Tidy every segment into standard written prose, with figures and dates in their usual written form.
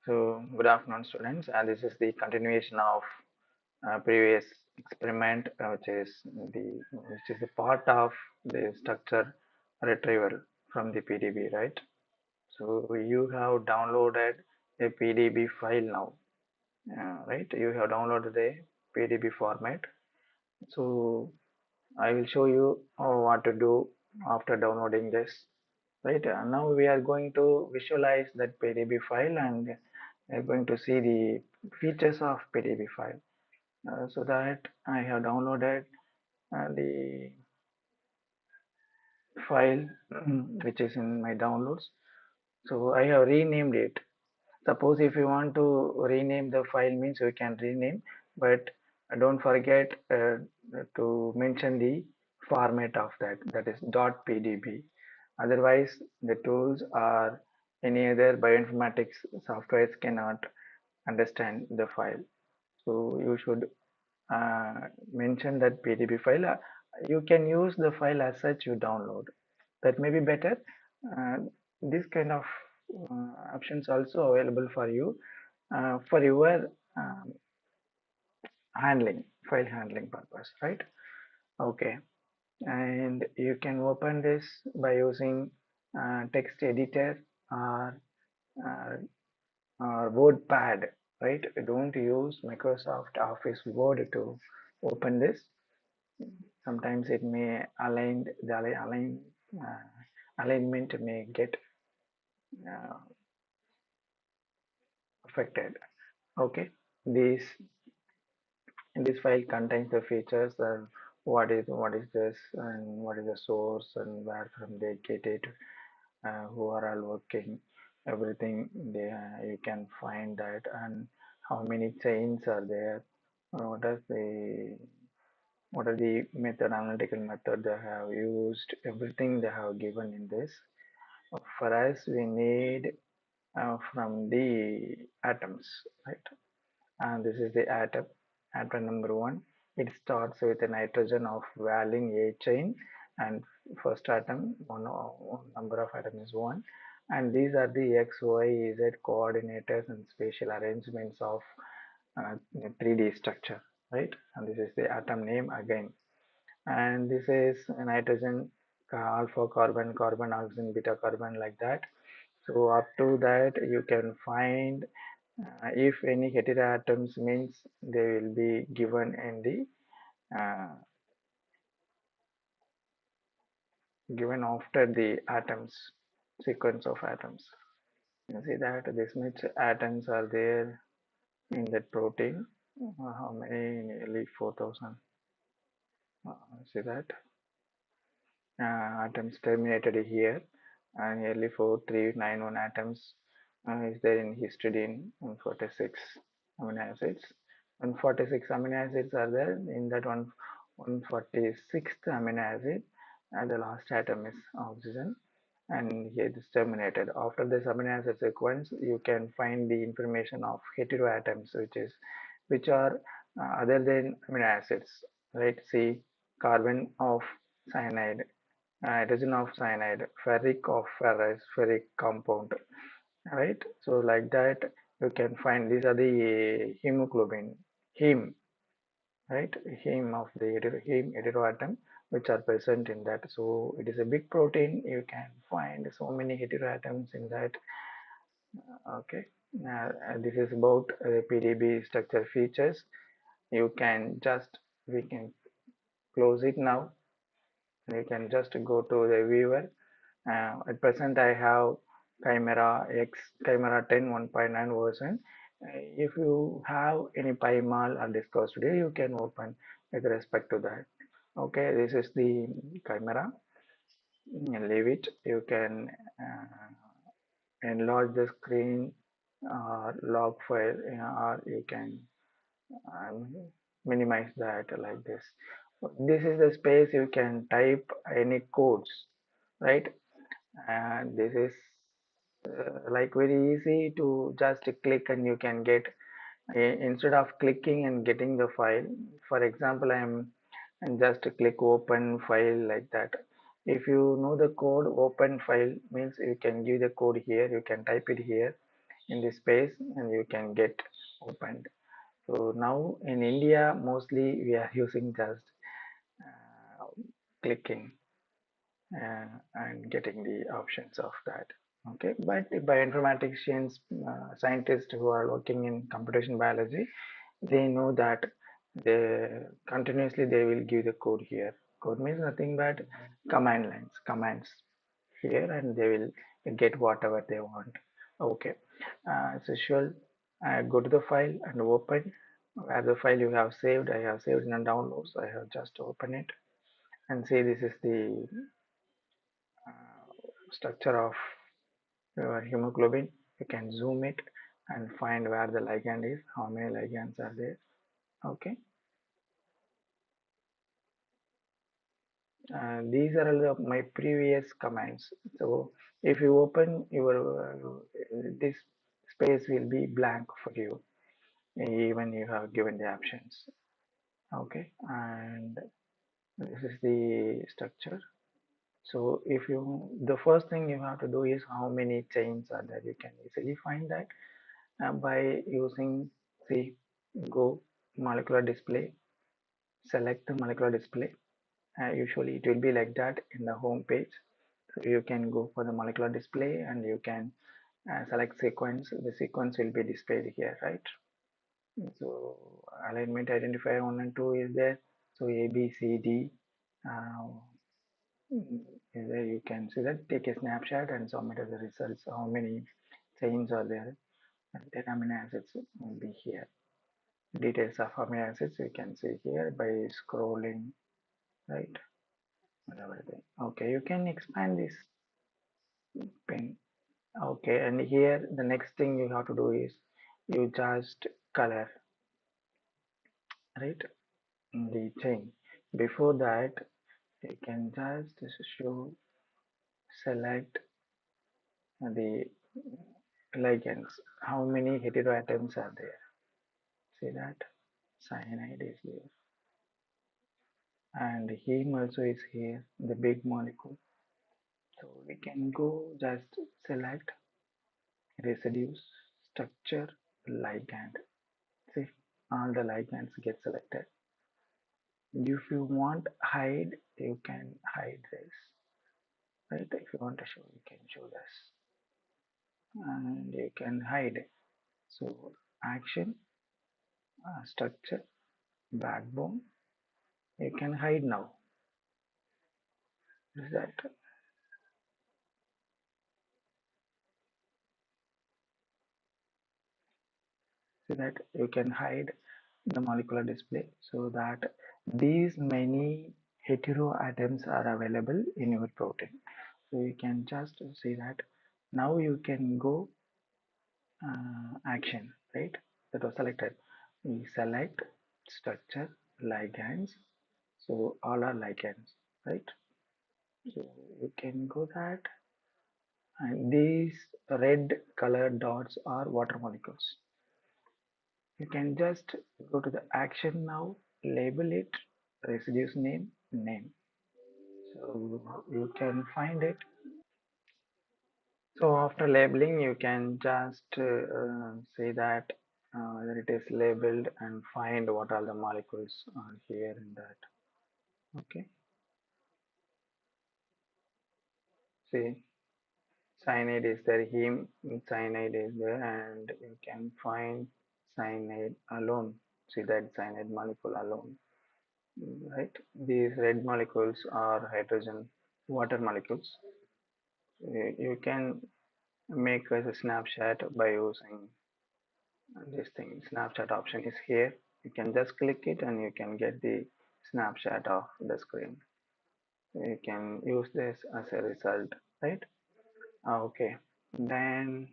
So, good afternoon, students. And this is the continuation of previous experiment, which is the part of the structure retrieval from the PDB, right? So, you have downloaded a PDB file now, right? You have downloaded a PDB format. So, I will show you what to do after downloading this, right? Now we are going to visualize that PDB file and we are going to see the features of PDB file. So that I have downloaded the file which is in my downloads. So I have renamed it. Suppose if you want to rename the file means you can rename, but don't forget to mention the format of that is .pdb. Otherwise, the tools or any other bioinformatics softwares cannot understand the file. So you should uh, mention that PDB file. You can use the file as such you download. That may be better. Uh, this kind of options also available for you for your handling, file handling purpose, right? Okay, and you can open this by using text editor or, uh, or WordPad, right? Don't use Microsoft Office Word to open this. Sometimes it may alignment may get uh, affected. Okay, this this file contains the features and what is this and what is the source and where from they get it, who are all working, everything they you can find that, and how many chains are there, what is the what are the analytical method they have used, everything they have given in this. For us, we need from the atoms, right? And this is the atom number one. It starts with a nitrogen of valine A chain, and first atom, one number of atom is 1. And these are the X, Y, Z coordinators and spatial arrangements of 3D structure, right? And this is the atom name again. And this is nitrogen, alpha carbon, carbon, oxygen, beta carbon, like that. So up to that you can find if any heteroatoms means they will be given in the given after the atoms, sequence of atoms. You see that this much atoms are there in that protein. How many? Nearly 4,000. See that atoms terminated here, and nearly 4391 atoms is there in histidine, and 46 amino acids. And 46 amino acids are there in that 146th amino acid, and the last atom is oxygen, and here it is terminated. After this amino acid sequence, you can find the information of heteroatoms, which are other than amino acids, right? See, carbon of cyanide, hydrogen of cyanide, ferric of ferrous, ferric compound, right? So like that, you can find these are the hemoglobin, heme, right? Heme of the heme heteroatom, which are present in that. So it is a big protein. You can find so many heteroatoms in that. Okay. This is about PDB structure features. You can just we can close it now. You can just go to the viewer. At present, I have Chimera X, Chimera 10 1.9 version. If you have any PyMal or Discourse today, you can open with respect to that. Okay, this is the Chimera. Leave it. You can enlarge the screen log file, or you can um, minimize that like this. This is the space you can type any codes, right? And this is like very easy to just click and you can get, instead of clicking and getting the file. For example, I'm and just click open file like that. If you know the code, open file means you can give the code here, you can type it here. in this space and you can get opened. So now in India, mostly we are using just uh, clicking and getting the options of that. Okay, but the bioinformaticians, scientists who are working in computation biology, they know that they continuously they will give the code here. Code means nothing but command lines, commands here, and they will get whatever they want. Okay, as usual, go to the file and open where the file you have saved. I have saved in a download, so I have just open it and say this is the structure of your hemoglobin. You can zoom it and find where the ligand is, how many ligands are there. Okay, these are all my previous commands. So if you open your this space will be blank for you, even you have given the options. Okay, and this is the structure. So if you, the first thing you have to do is how many chains are there. You can easily find that by using, see, go molecular display, select the molecular display. Usually it will be like that in the home page. So you can go for the molecular display and you can select sequence. The sequence will be displayed here, right? So alignment identifier 1 and 2 is there. So A, B, C, D. Uh, is there. You can see that, take a snapshot and submit as the results. How many chains are there? And then amino acids will be here. Details of amino acids you can see here by scrolling, right? Everything. Okay, you can expand this pen. Okay, and here the next thing you have to do is you just color, right? The chain. Before that, you can just show, select the ligands. How many heteroatoms are there? See that? Cyanide is there. And heme also is here, the big molecule. So we can go just select residues, structure, ligand. See, all the ligands get selected. If you want hide, you can hide this, right? If you want to show, you can show this, and you can hide. So action, structure, backbone, you can hide now. Is that, so that you can hide the molecular display so that these many heteroatoms are available in your protein. So you can just see that. Now you can go action, right? That was selected. We select structure, ligands. So all are ligands, right? So you can go that, and these red colored dots are water molecules. You can just go to the action now, label it, residues name, name. So you can find it. So after labeling, you can just say that whether it is labeled and find what all the molecules are here in that. Okay. See, cyanide is there, heme cyanide is there, and you can find cyanide alone. See that cyanide molecule alone, right? These red molecules are hydrogen water molecules. You can make as a snapshot by using this thing. Snapshot option is here. You can just click it and you can get the snapshot of the screen. You can use this as a result, right? Okay, then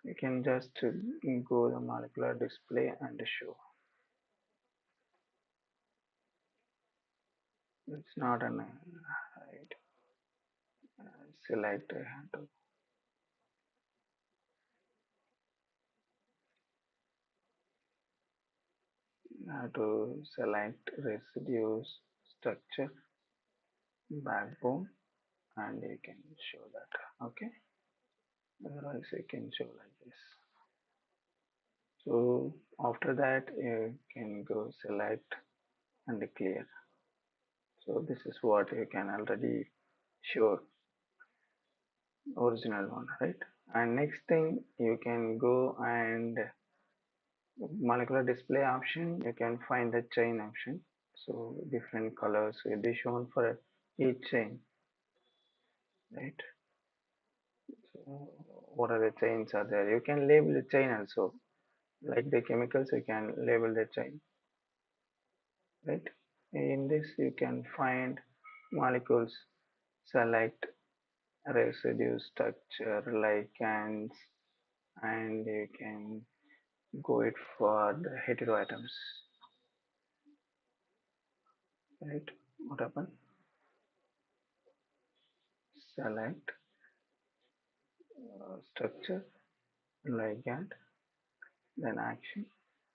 you can just go the molecular display and show. It's not an right. Select to select residues, structure, backbone, and you can show that. Okay. otherwise you can show like this. So after that you can go select and clear. So this is what you can already show original one, right? And next thing you can go and molecular display option, you can find the chain option. So different colors will be shown for each chain, right? So what are the chains are there? You can label the chain also. Like the chemicals, you can label the chain, right? In this, you can find molecules, select residue structure, ligands, and you can go it for the heteroatoms, right? What happen? Select structure, ligand, then action.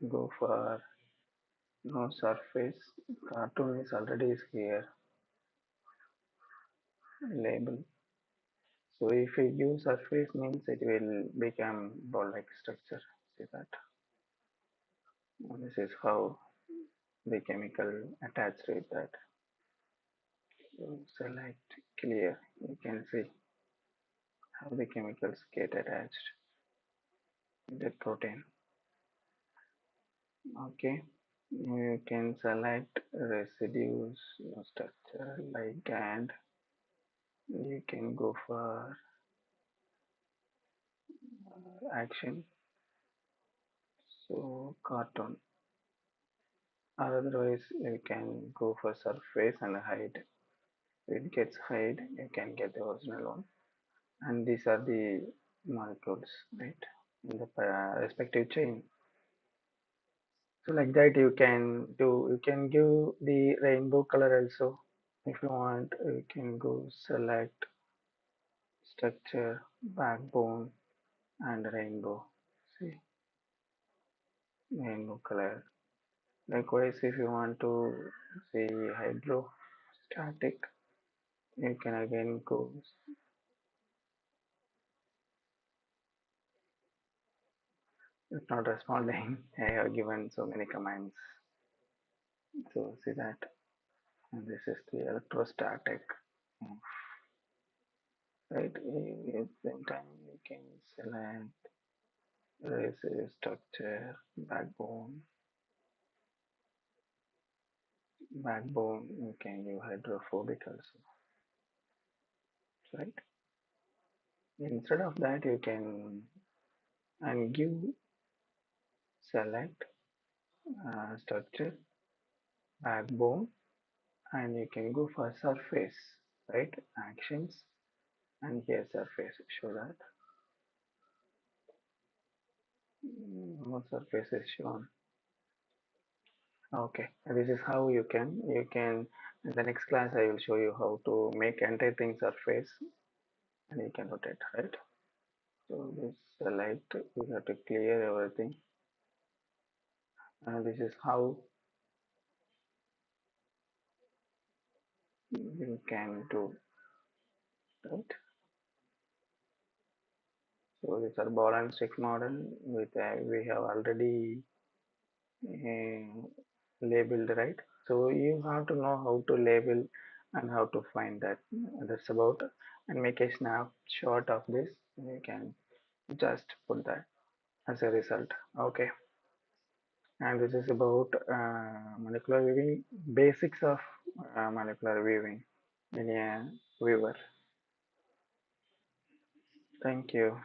Go for no surface. Cartoon is already is here. Label. So if we use surface means it will become ball-like structure. See that? And this is how the chemical attached with that. So select clear. You can see how the chemicals get attached with the protein. Okay. You can select residues, structure, ligand. You can go for action. So cartoon. Otherwise, you can go for surface and hide. It gets hide, you can get the original one. And these are the molecules, right? In the respective chain. So like that you can give the rainbow color also. If you want, you can go select structure, backbone, and rainbow. See, rainbow color. Likewise, if you want to see hydrostatic, you can again go. It's not responding. I have given so many commands. So see that. And this is the electrostatic. Right. At the same time, you can select residue structure, backbone. You can use hydrophobic also, right? Instead of that, you can and give select structure, backbone, and you can go for surface, right? Actions, and here surface. Show that no surface is shown. Okay, this is how you can in the next class I will show you how to make entire thing surface and you can rotate, right? So this select, you have to clear everything, and this is how you can do, right? So these are ball and stick model with we have already labeled, right? So you have to know how to label and how to find that. That's about, and make a snapshot of this. You can just put that as a result. Okay, and this is about molecular weaving, basics of molecular weaving in a weaver. Thank you.